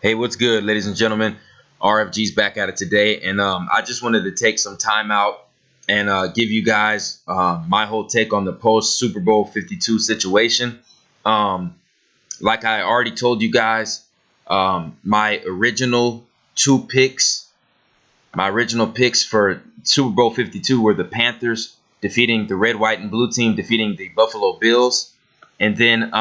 Hey, what's good, ladies and gentlemen? RFG's back at it today, and I just wanted to take some time out and give you guys my whole take on the post Super Bowl 52 situation. Like I already told you guys, my original picks for Super Bowl 52 were the Panthers defeating the red, white, and blue team, defeating the Buffalo Bills, and then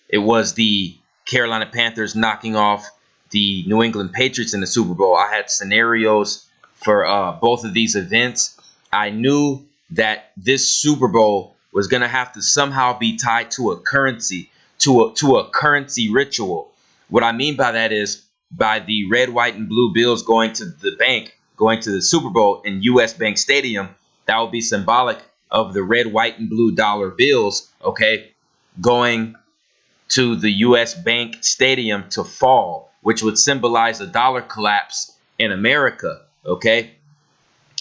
it was the Carolina Panthers knocking off the New England Patriots in the Super Bowl. I had scenarios for both of these events. I knew that this Super Bowl was going to have to somehow be tied to a currency, to a currency ritual. What I mean by that is by the red, white, and blue Bills going to the bank, going to the Super Bowl in U.S. Bank Stadium. That would be symbolic of the red, white, and blue dollar bills, okay, going to the U.S. Bank Stadium to fall, which would symbolize a dollar collapse in America, okay?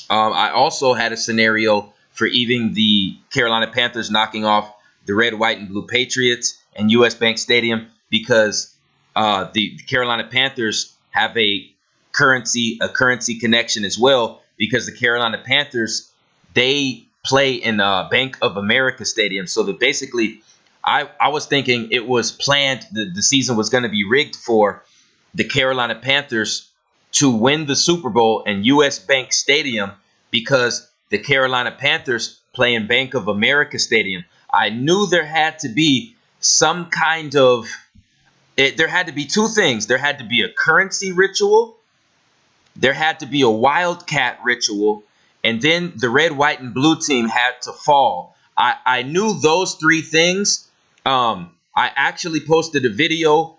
I also had a scenario for even the Carolina Panthers knocking off the red, white, and blue Patriots in U.S. Bank Stadium because the Carolina Panthers have a currency connection as well, because the Carolina Panthers, they play in Bank of America Stadium. So that basically, I was thinking it was planned, the season was going to be rigged for the Carolina Panthers to win the Super Bowl in U.S. Bank Stadium because the Carolina Panthers play in Bank of America Stadium. I knew there had to be some kind of, there had to be two things. There had to be a currency ritual, there had to be a Wildcat ritual, and then the red, white, and blue team had to fall. I knew those three things. I actually posted a video,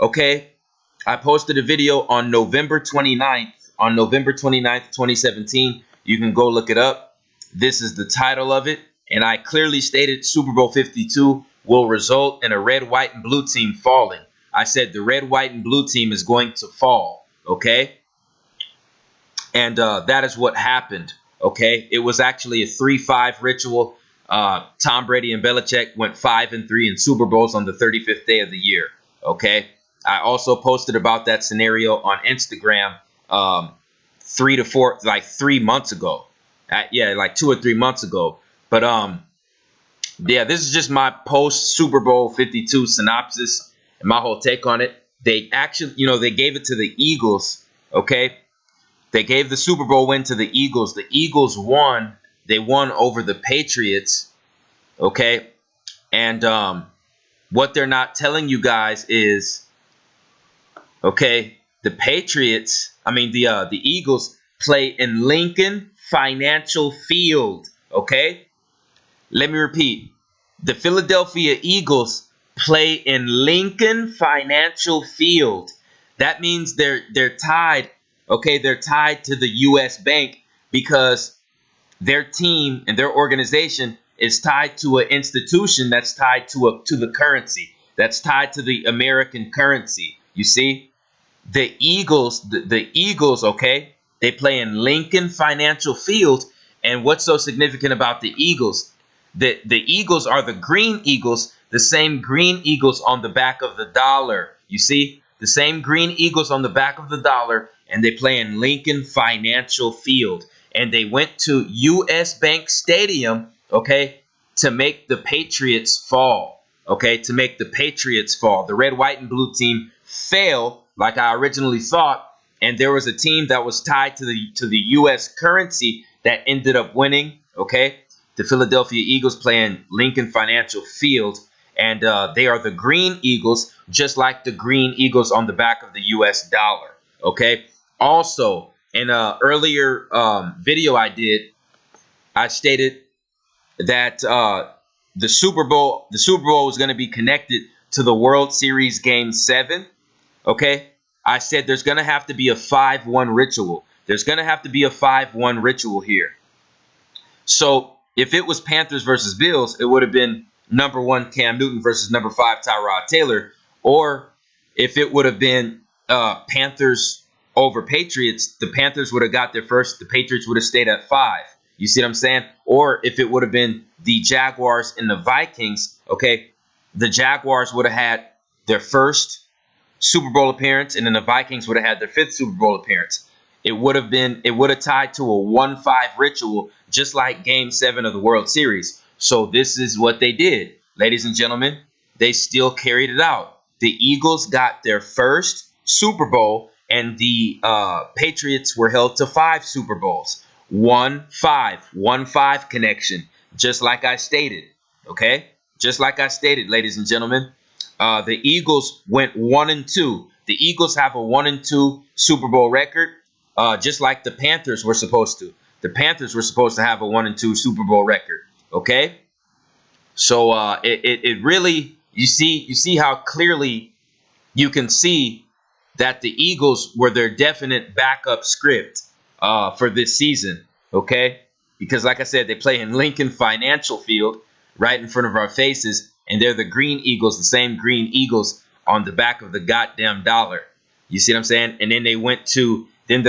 okay? I posted a video on November 29th, 2017. You can go look it up. This is the title of it, and I clearly stated Super Bowl 52 will result in a red, white, and blue team falling. I said the red, white, and blue team is going to fall, okay? And that is what happened, okay? It was actually a 3-5 ritual. Tom Brady and Belichick went 5-3 in Super Bowls on the 35th day of the year, okay? I also posted about that scenario on Instagram 3 months ago. Like 2 or 3 months ago. But yeah, this is just my post Super Bowl 52 synopsis and my whole take on it. They actually, they gave it to the Eagles, okay? They gave the Super Bowl win to the Eagles. The Eagles won. They won over the Patriots, okay? And what they're not telling you guys is, okay, the Eagles play in Lincoln Financial Field, okay? Let me repeat. The Philadelphia Eagles play in Lincoln Financial Field. That means they're tied, okay? They're tied to the U.S. Bank because their team and their organization is tied to an institution that's tied to the currency, that's tied to the American currency. You see? The Eagles, okay, they play in Lincoln Financial Field. And what's so significant about the Eagles? The Eagles are the green Eagles, the same green Eagles on the back of the dollar. You see? The same green Eagles on the back of the dollar, and they play in Lincoln Financial Field. And they went to U.S. Bank Stadium, okay, to make the Patriots fall, okay, to make the Patriots fall. The red, white, and blue team failed like I originally thought, and there was a team that was tied to the U.S. currency that ended up winning, okay? The Philadelphia Eagles play in Lincoln Financial Field, and they are the green Eagles, just like the green Eagles on the back of the U.S. dollar, okay? Also, in an earlier video I did, I stated that the Super Bowl was going to be connected to the World Series Game 7. Okay, I said there's going to have to be a 5-1 ritual. There's going to have to be a 5-1 ritual here. So if it was Panthers versus Bills, it would have been number 1 Cam Newton versus number 5 Tyrod Taylor. Or if it would have been Panthers over Patriots, the Panthers would have got there first. The Patriots would have stayed at 5. You see what I'm saying? Or if it would have been the Jaguars and the Vikings, okay, the Jaguars would have had their first Super Bowl appearance, and then the Vikings would have had their 5th Super Bowl appearance. It would have tied to a 1-5 ritual, just like Game 7 of the World Series. So this is what they did, ladies and gentlemen. They still carried it out. The Eagles got their first Super Bowl, and the Patriots were held to 5 Super Bowls. 1-5 connection, just like I stated. Okay, just like I stated, ladies and gentlemen. The Eagles went 1-2. The Eagles have a 1-2 Super Bowl record, just like the Panthers were supposed to. The Panthers were supposed to have a 1-2 Super Bowl record. Okay, so it really, you see how clearly you can see that the Eagles were their definite backup script for this season. Okay, because like I said, they play in Lincoln Financial Field right in front of our faces. And they're the green Eagles, the same green Eagles on the back of the goddamn dollar. You see what I'm saying? And then the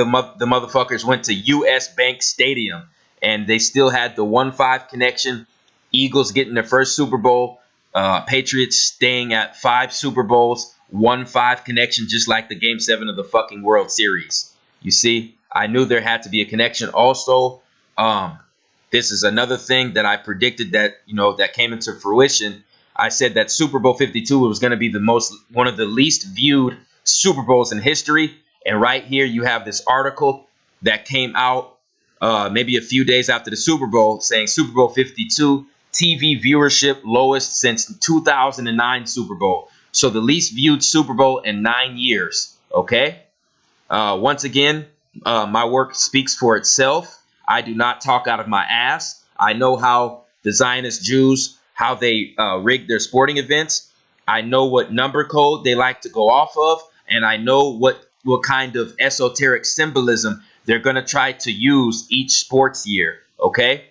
motherfuckers went to US Bank Stadium, and they still had the 1-5 connection. Eagles getting their first Super Bowl. Patriots staying at 5 Super Bowls. 1-5 connection, just like the Game 7 of the fucking World Series. You see, I knew there had to be a connection. Also, this is another thing that I predicted that that came into fruition. I said that Super Bowl 52 was going to be one of the least viewed Super Bowls in history. And right here you have this article that came out maybe a few days after the Super Bowl saying Super Bowl 52 TV viewership lowest since 2009 Super Bowl. So the least viewed Super Bowl in 9 years. Okay. Once again, my work speaks for itself. I do not talk out of my ass. I know how the Zionist Jews, how they rig their sporting events. I know what number code they like to go off of, and I know what kind of esoteric symbolism they're going to try to use each sports year, okay?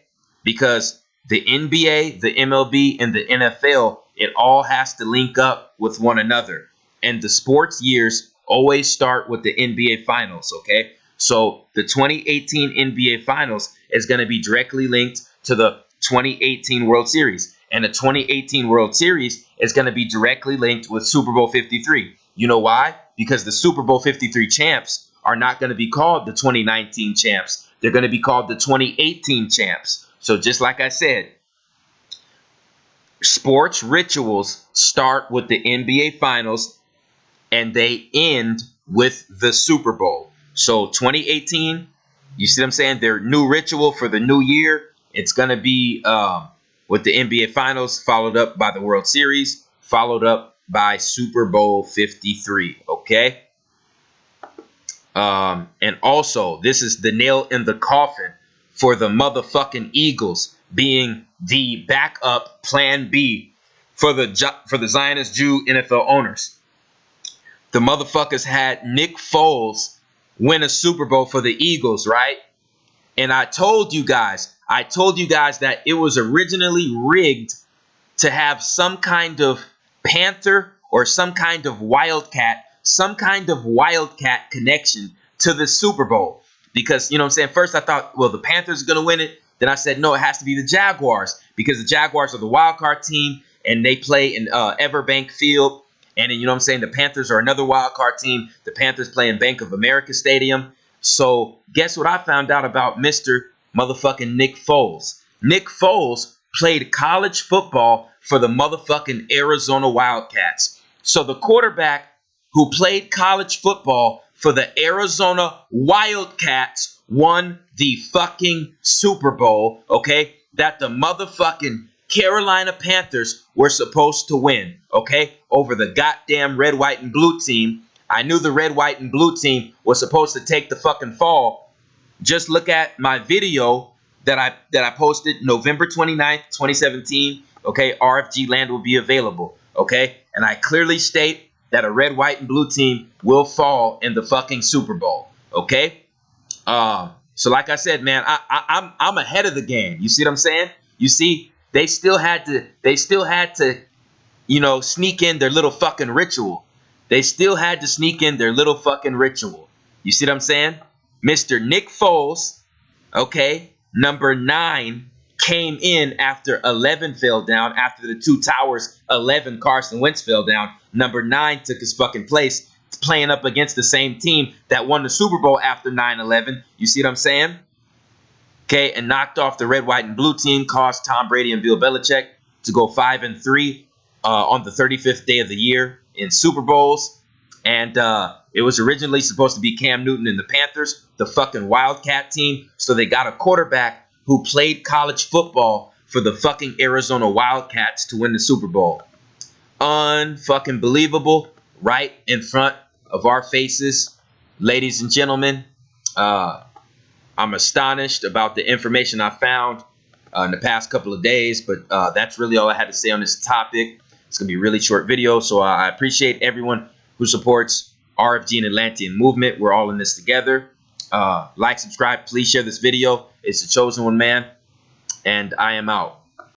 Because the NBA, the MLB, and the NFL, it all has to link up with one another. And the sports years always start with the NBA Finals, okay? So the 2018 NBA Finals is going to be directly linked to the 2018 World Series. And the 2018 World Series is going to be directly linked with Super Bowl 53. You know why? Because the Super Bowl 53 champs are not going to be called the 2019 champs. They're going to be called the 2018 champs. So just like I said, sports rituals start with the NBA Finals and they end with the Super Bowl. So 2018, you see what I'm saying? Their new ritual for the new year, it's going to be with the NBA Finals, followed up by the World Series, followed up by Super Bowl 53, okay? And also, this is the nail in the coffin for the motherfucking Eagles being the backup plan B for the Zionist Jew NFL owners. The motherfuckers had Nick Foles win a Super Bowl for the Eagles, right? And I told you guys that it was originally rigged to have some kind of Panther or some kind of Wildcat connection to the Super Bowl. Because, you know what I'm saying, first I thought, well, the Panthers are going to win it. Then I said, no, it has to be the Jaguars because the Jaguars are the wild card team and they play in Everbank Field. And then, you know what I'm saying, the Panthers are another wild card team. The Panthers play in Bank of America Stadium. So guess what I found out about Mr. motherfucking Nick Foles? Nick Foles played college football for the motherfucking Arizona Wildcats. So the quarterback who played college football for the Arizona Wildcats won the fucking Super Bowl, okay? That the motherfucking Carolina Panthers were supposed to win, okay? Over the goddamn red, white, and blue team. I knew the red, white, and blue team was supposed to take the fucking fall. Just look at my video that I posted November 29th, 2017. Okay, RFG land will be available. Okay, and I clearly state that a red, white, and blue team will fall in the fucking Super Bowl. Okay, so like I said, man, I'm ahead of the game. You see what I'm saying? You see, they still had to, you know, sneak in their little fucking ritual. They still had to sneak in their little fucking ritual. You see what I'm saying? Mr. Nick Foles, okay, number 9, came in after 11 fell down. After the two towers, 11 Carson Wentz fell down. Number 9 took his fucking place. playing up against the same team that won the Super Bowl after 9/11. You see what I'm saying? Okay, and knocked off the red, white, and blue team, caused Tom Brady and Bill Belichick to go 5-3 on the 35th day of the year in Super Bowls. And it was originally supposed to be Cam Newton and the Panthers, the fucking Wildcat team. So they got a quarterback who played college football for the fucking Arizona Wildcats to win the Super Bowl. Unfucking believable, right in front of our faces, ladies and gentlemen. I'm astonished about the information I found in the past couple of days, but that's really all I had to say on this topic. It's going to be a really short video, so I appreciate everyone who supports RFG and Atlantean movement. We're all in this together. Like, subscribe, please share this video. It's the Chosen One Man, and I am out.